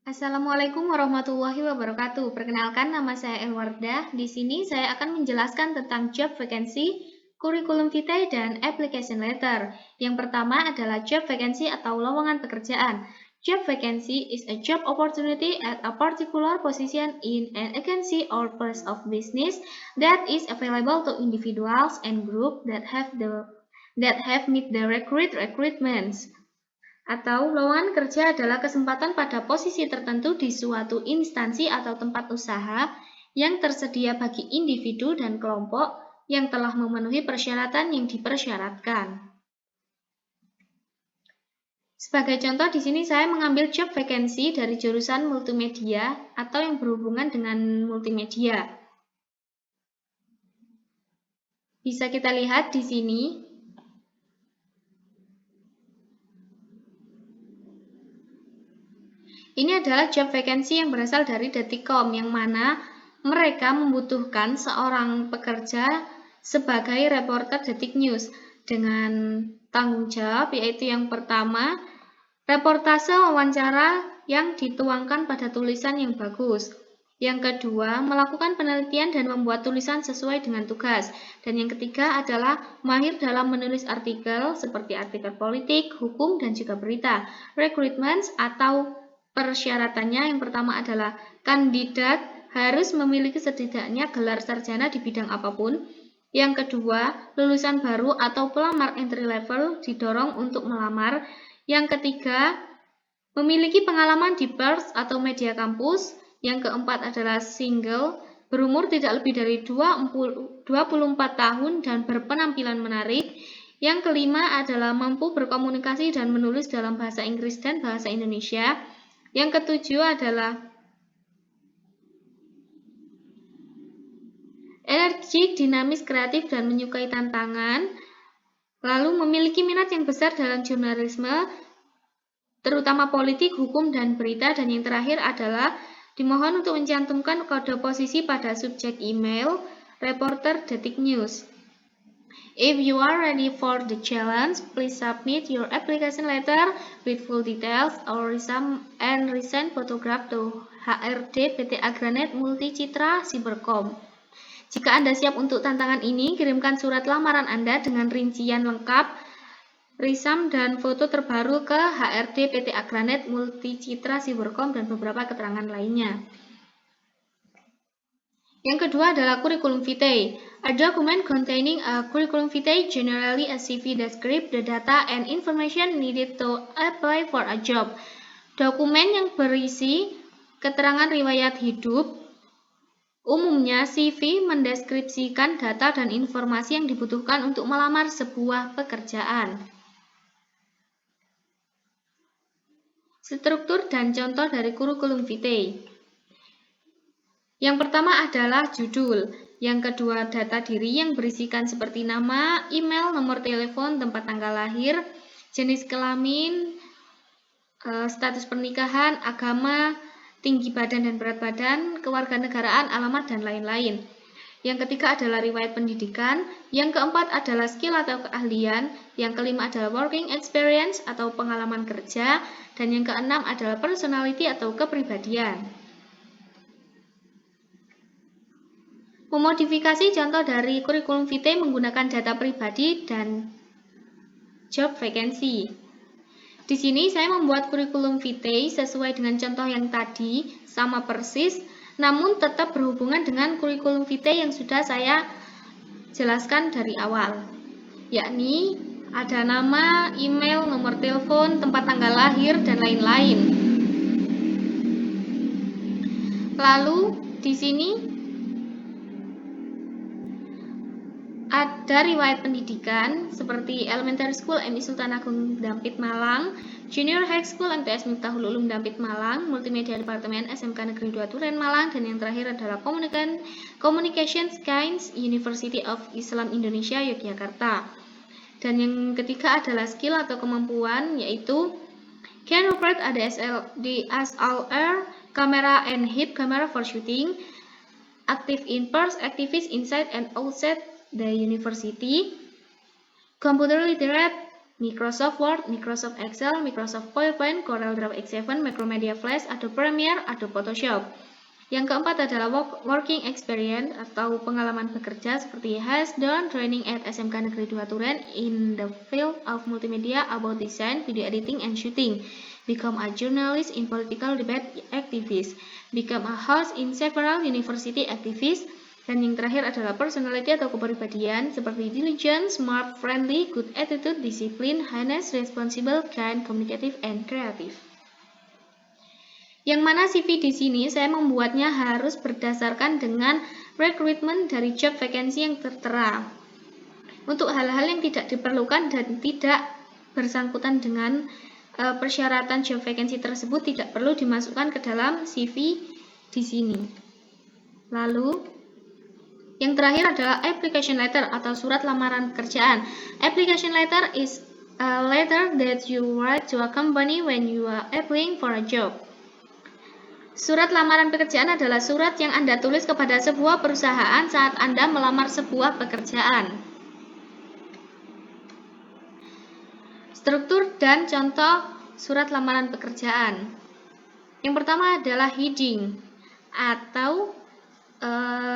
Assalamualaikum warahmatullahi wabarakatuh. Perkenalkan, nama saya Elwardah. Di sini saya akan menjelaskan tentang job vacancy, kurikulum vitae, dan application letter. Yang pertama adalah job vacancy atau lowongan pekerjaan. Job vacancy is a job opportunity at a particular position in an agency or place of business that is available to individuals and groups that have meet the requirements. Atau lowongan kerja adalah kesempatan pada posisi tertentu di suatu instansi atau tempat usaha yang tersedia bagi individu dan kelompok yang telah memenuhi persyaratan yang dipersyaratkan. Sebagai contoh, di sini saya mengambil job vacancy dari jurusan multimedia atau yang berhubungan dengan multimedia. Bisa kita lihat di sini. Ini adalah job vacancy yang berasal dari Detikcom, yang mana mereka membutuhkan seorang pekerja sebagai reporter Detik News dengan tanggung jawab, yaitu yang pertama, reportase wawancara yang dituangkan pada tulisan yang bagus. Yang kedua, melakukan penelitian dan membuat tulisan sesuai dengan tugas. Dan yang ketiga adalah mahir dalam menulis artikel seperti artikel politik, hukum, dan juga berita. Recruitment atau persyaratannya yang pertama adalah kandidat harus memiliki setidaknya gelar sarjana di bidang apapun. Yang kedua, lulusan baru atau pelamar entry level didorong untuk melamar. Yang ketiga, memiliki pengalaman di pers atau media kampus. Yang keempat adalah single, berumur tidak lebih dari 24 tahun dan berpenampilan menarik. Yang kelima adalah mampu berkomunikasi dan menulis dalam bahasa Inggris dan bahasa Indonesia. Yang ketujuh adalah energik, dinamis, kreatif, dan menyukai tantangan. Lalu memiliki minat yang besar dalam jurnalisme, terutama politik, hukum, dan berita. Dan yang terakhir adalah dimohon untuk mencantumkan kode posisi pada subjek email reporter Detik News. If you are ready for the challenge, please submit your application letter with full details or resume and recent photograph to HRD PT Agranet Multi Citra Cybercom. Jika Anda siap untuk tantangan ini, kirimkan surat lamaran Anda dengan rincian lengkap, resume dan foto terbaru ke HRD PT Agranet Multi Citra Cybercom dan beberapa keterangan lainnya. Yang kedua adalah kurikulum vitae. A document containing a curriculum vitae, generally a CV describe the data and information needed to apply for a job. Dokumen yang berisi keterangan riwayat hidup, umumnya CV mendeskripsikan data dan informasi yang dibutuhkan untuk melamar sebuah pekerjaan. Struktur dan contoh dari kurikulum vitae. Yang pertama adalah judul, yang kedua data diri yang berisikan seperti nama, email, nomor telepon, tempat tanggal lahir, jenis kelamin, status pernikahan, agama, tinggi badan dan berat badan, kewarganegaraan, alamat, dan lain-lain. Yang ketiga adalah riwayat pendidikan, yang keempat adalah skill atau keahlian, yang kelima adalah working experience atau pengalaman kerja, dan yang keenam adalah personality atau kepribadian. Memodifikasi contoh dari kurikulum vitae menggunakan data pribadi dan job vacancy. Di sini saya membuat kurikulum vitae sesuai dengan contoh yang tadi, sama persis, namun tetap berhubungan dengan kurikulum vitae yang sudah saya jelaskan dari awal, yakni ada nama, email, nomor telepon, tempat tanggal lahir, dan lain-lain. Lalu di sini ada riwayat pendidikan seperti Elementary School MI Sultan Agung Dampit Malang, Junior High School MTS Miftahul Ulum Dampit Malang, Multimedia Departemen SMK Negeri 2 Duren Malang, dan yang terakhir adalah Communication Science University of Islam Indonesia Yogyakarta. Dan yang ketiga adalah skill atau kemampuan, yaitu can operate a DSLR camera and hip camera for shooting, active in pers, activist inside and outside the university, computer literate, Microsoft Word, Microsoft Excel, Microsoft PowerPoint, CorelDRAW X7, Macromedia Flash, Adobe Premiere, Adobe Photoshop. Yang keempat adalah working experience atau pengalaman bekerja seperti has done training at SMK Negeri 2 Turen in the field of multimedia about design, video editing, and shooting. Become a journalist in political debate activist. Become a host in several university activists. Dan yang terakhir adalah personality atau kepribadian seperti diligent, smart, friendly, good attitude, discipline, honest, responsible, kind, communicative, and creative. Yang mana CV di sini saya membuatnya harus berdasarkan dengan recruitment dari job vacancy yang tertera. Untuk hal-hal yang tidak diperlukan dan tidak bersangkutan dengan persyaratan job vacancy tersebut tidak perlu dimasukkan ke dalam CV di sini. Lalu yang terakhir adalah application letter atau surat lamaran pekerjaan. Application letter is a letter that you write to a company when you are applying for a job. Surat lamaran pekerjaan adalah surat yang Anda tulis kepada sebuah perusahaan saat Anda melamar sebuah pekerjaan. Struktur dan contoh surat lamaran pekerjaan. Yang pertama adalah heading atau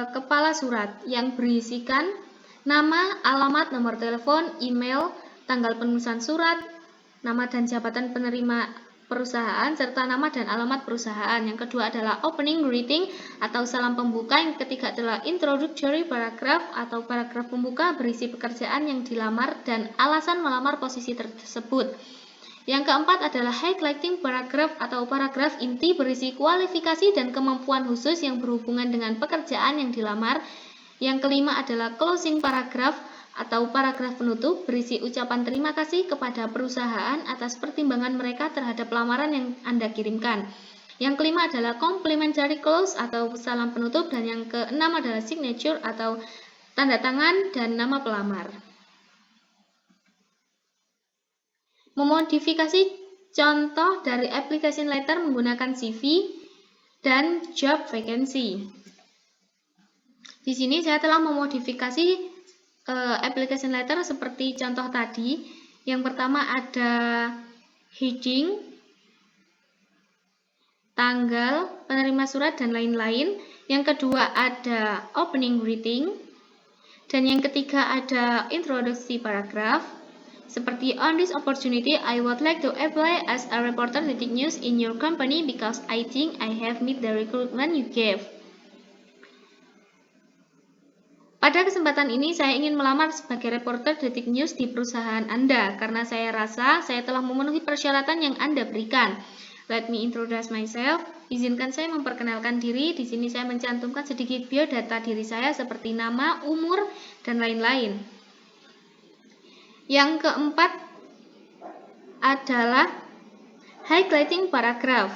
kepala surat yang berisikan nama, alamat, nomor telepon, email, tanggal penulisan surat, nama dan jabatan penerima perusahaan, serta nama dan alamat perusahaan. Yang kedua adalah opening greeting atau salam pembuka. Yang ketiga adalah introductory paragraph atau paragraf pembuka berisi pekerjaan yang dilamar dan alasan melamar posisi tersebut. Yang keempat adalah highlighting paragraph atau paragraf inti berisi kualifikasi dan kemampuan khusus yang berhubungan dengan pekerjaan yang dilamar. Yang kelima adalah closing paragraph atau paragraf penutup berisi ucapan terima kasih kepada perusahaan atas pertimbangan mereka terhadap lamaran yang Anda kirimkan. Yang kelima adalah complimentary close atau salam penutup, dan yang keenam adalah signature atau tanda tangan dan nama pelamar. Memodifikasi contoh dari application letter menggunakan CV dan job vacancy. Di sini saya telah memodifikasi application letter seperti contoh tadi. Yang pertama ada heading, tanggal, penerima surat, dan lain-lain. Yang kedua ada opening greeting. Dan yang ketiga ada introductory paragraph. Seperti on this opportunity, I would like to apply as a reporter detik news in your company because I think I have met the recruitment you gave. Pada kesempatan ini saya ingin melamar sebagai reporter detik news di perusahaan Anda karena saya rasa saya telah memenuhi persyaratan yang Anda berikan. Let me introduce myself. Izinkan saya memperkenalkan diri. Di sini saya mencantumkan sedikit biodata diri saya seperti nama, umur, dan lain-lain. Yang keempat adalah highlighting paragraph,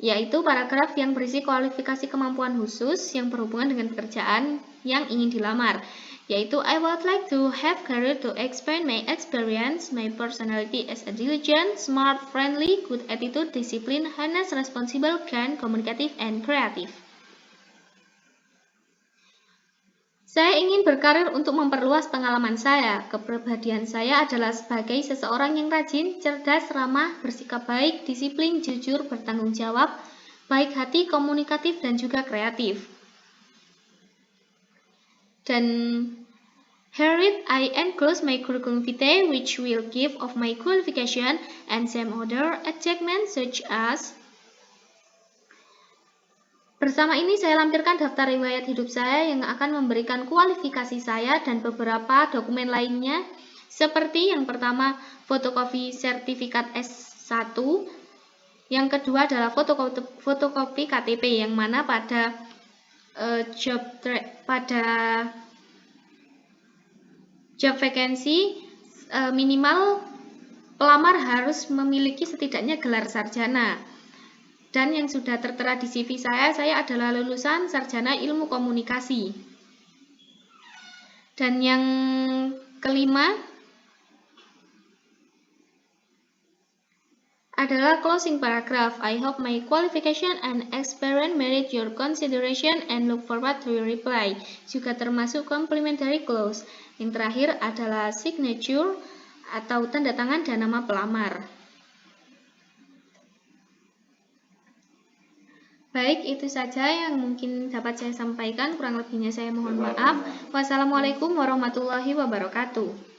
yaitu paragraf yang berisi kualifikasi kemampuan khusus yang berhubungan dengan pekerjaan yang ingin dilamar, yaitu I would like to have career to expand my experience, my personality as a diligent, smart, friendly, good attitude, discipline, honest, responsible, kind, communicative, and creative. Saya ingin berkarir untuk memperluas pengalaman saya. Kepribadian saya adalah sebagai seseorang yang rajin, cerdas, ramah, bersikap baik, disiplin, jujur, bertanggung jawab, baik hati, komunikatif, dan juga kreatif. Dan here I enclose my curriculum vitae which will give of my qualification and some other achievements such as. Bersama ini saya lampirkan daftar riwayat hidup saya yang akan memberikan kualifikasi saya dan beberapa dokumen lainnya seperti yang pertama fotokopi sertifikat S1, yang kedua adalah fotokopi KTP yang mana pada job vacancy minimal pelamar harus memiliki setidaknya gelar sarjana. Dan yang sudah tertera di CV saya adalah lulusan sarjana ilmu komunikasi. Dan yang kelima adalah closing paragraph. I hope my qualification and experience merit your consideration and look forward to your reply. Juga termasuk complimentary clause. Yang terakhir adalah signature atau tanda tangan dan nama pelamar. Baik, itu saja yang mungkin dapat saya sampaikan. Kurang lebihnya saya mohon maaf. Wassalamualaikum warahmatullahi wabarakatuh.